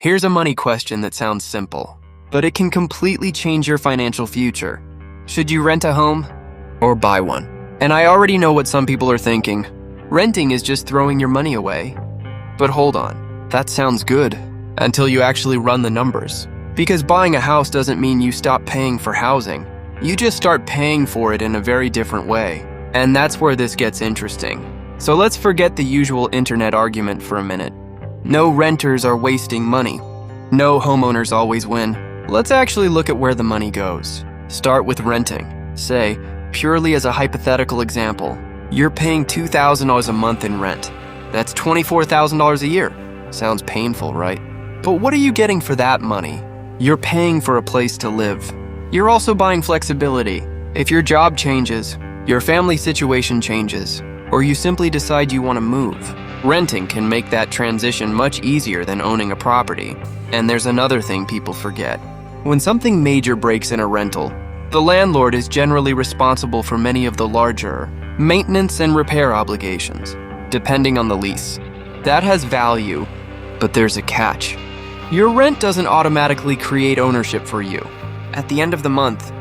Here's a money question that sounds simple, but it can completely change your financial future. Should you rent a home or buy one? And I already know what some people are thinking. Renting is just throwing your money away. But hold on, that sounds good until you actually run the numbers. Because buying a house doesn't mean you stop paying for housing. You just start paying for it in a very different way. And that's where this gets interesting. So let's forget the usual internet argument for a minute. No renters are wasting money. No homeowners always win. Let's actually look at where the money goes. Start with renting. Say, purely as a hypothetical example, you're paying $2,000 a month in rent. That's $24,000 a year. Sounds painful, right? But what are you getting for that money? You're paying for a place to live. You're also buying flexibility. If your job changes, your family situation changes, or you simply decide you want to move, renting can make that transition much easier than owning a property. And there's another thing people forget. When something major breaks in a rental, the landlord is generally responsible for many of the larger maintenance and repair obligations, depending on the lease. That has value, but there's a catch. Your rent doesn't automatically create ownership for you. At the end of the month,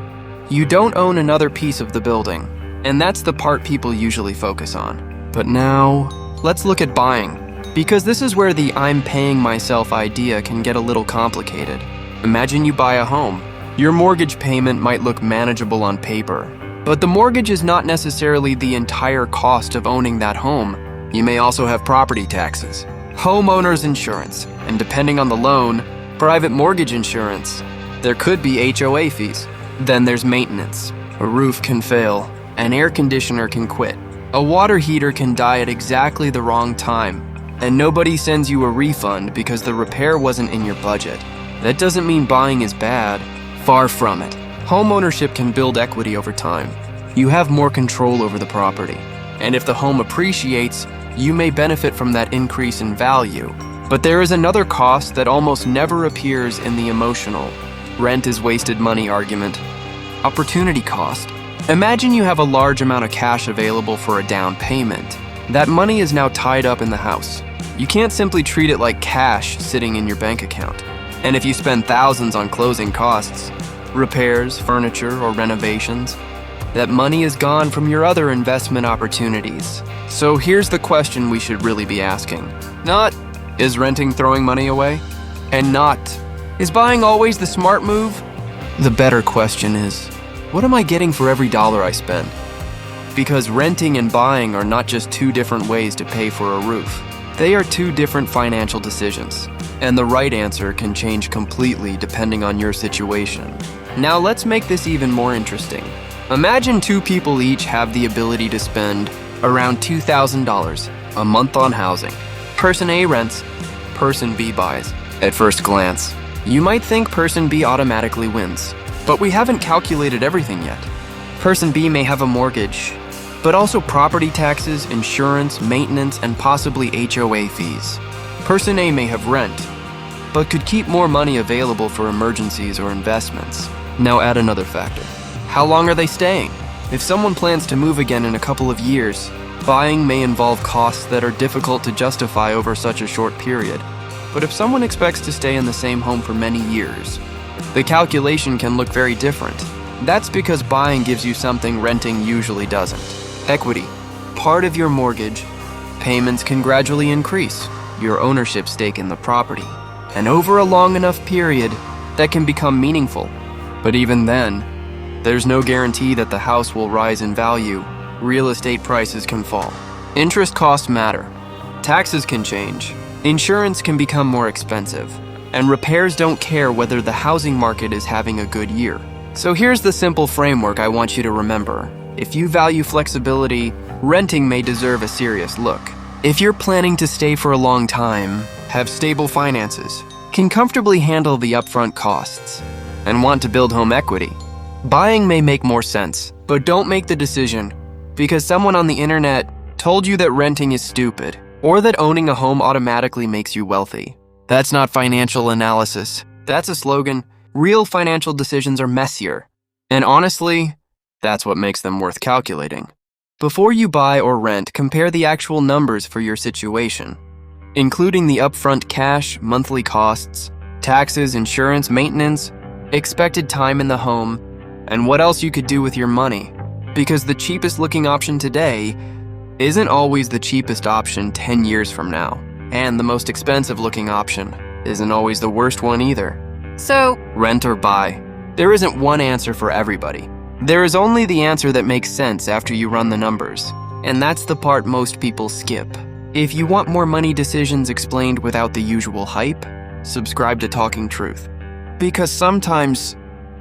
you don't own another piece of the building, and that's the part people usually focus on. But now, let's look at buying, because this is where the I'm paying myself idea can get a little complicated. Imagine you buy a home. Your mortgage payment might look manageable on paper, but the mortgage is not necessarily the entire cost of owning that home. You may also have property taxes, homeowner's insurance, and depending on the loan, private mortgage insurance. There could be HOA fees. Then there's maintenance. A roof can fail, an air conditioner can quit, a water heater can die at exactly the wrong time, and nobody sends you a refund because the repair wasn't in your budget. That doesn't mean buying is bad. Far from it. Homeownership can build equity over time. You have more control over the property. And if the home appreciates, you may benefit from that increase in value. But there is another cost that almost never appears in the emotional rent is wasted money argument. Opportunity cost. Imagine you have a large amount of cash available for a down payment. That money is now tied up in the house. You can't simply treat it like cash sitting in your bank account. And if you spend thousands on closing costs, repairs, furniture, or renovations, that money is gone from your other investment opportunities. So here's the question we should really be asking. Not, is renting throwing money away? And not, is buying always the smart move? The better question is, what am I getting for every dollar I spend? Because renting and buying are not just two different ways to pay for a roof. They are two different financial decisions, and the right answer can change completely depending on your situation. Now let's make this even more interesting. Imagine two people each have the ability to spend around $2,000 a month on housing. Person A rents, person B buys. At first glance, you might think person B automatically wins, but we haven't calculated everything yet. Person B may have a mortgage, but also property taxes, insurance, maintenance, and possibly HOA fees. Person A may have rent, but could keep more money available for emergencies or investments. Now add another factor. How long are they staying? If someone plans to move again in a couple of years, buying may involve costs that are difficult to justify over such a short period. But if someone expects to stay in the same home for many years, the calculation can look very different. That's because buying gives you something renting usually doesn't. Equity. Part of your mortgage. Payments can gradually increase your ownership stake in the property. And over a long enough period, that can become meaningful. But even then, there's no guarantee that the house will rise in value. Real estate prices can fall. Interest costs matter. Taxes can change. Insurance can become more expensive. And repairs don't care whether the housing market is having a good year. So here's the simple framework I want you to remember. If you value flexibility, renting may deserve a serious look. If you're planning to stay for a long time, have stable finances, can comfortably handle the upfront costs, and want to build home equity, buying may make more sense. But don't make the decision because someone on the internet told you that renting is stupid or that owning a home automatically makes you wealthy. That's not financial analysis. That's a slogan. Real financial decisions are messier. And honestly, that's what makes them worth calculating. Before you buy or rent, compare the actual numbers for your situation. including the upfront cash, monthly costs, taxes, insurance, maintenance, expected time in the home, and what else you could do with your money. Because the cheapest looking option today isn't always the cheapest option 10 years from now. And the most expensive looking option isn't always the worst one either. So, Rent or buy. There isn't one answer for everybody. There is only the answer that makes sense after you run the numbers. And that's the part most people skip. If you want more money decisions explained without the usual hype, subscribe to Talking Truth. Because sometimes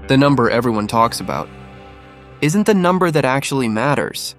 the number everyone talks about isn't the number that actually matters.